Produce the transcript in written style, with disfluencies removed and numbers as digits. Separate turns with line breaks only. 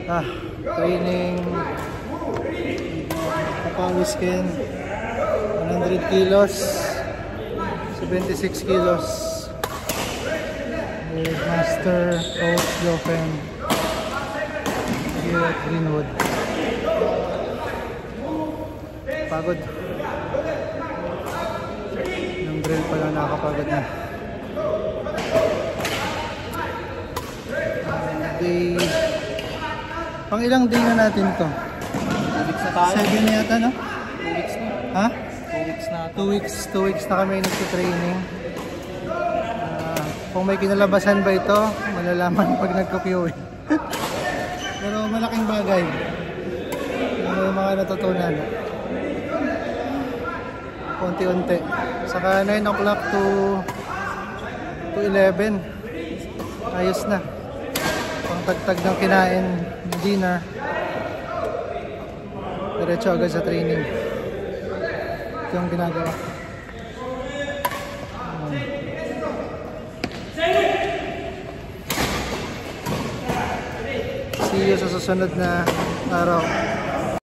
Training papawis kin 100 kilos 76 kilos with Master Coach Jofen here at Greenwood. Pagod ng drill pa lang, nakakapagod na. Day, pang ilang day na natin to?
2 weeks na tayo.
7 yata, no?
2 weeks na.
Ha?
2 weeks na.
2 weeks na kami nagtitraining. Kung may kinalabasan ba ito, malalaman pag nagka-POE. Pero malaking bagay. May mga natutunan. Unti-unti. Saka 9 o'clock to 11. Ayos na. Pangtagtag ng kinain, dinner. Diretso agad sa training. Ito yung ginagawa. See you sa susunod na araw.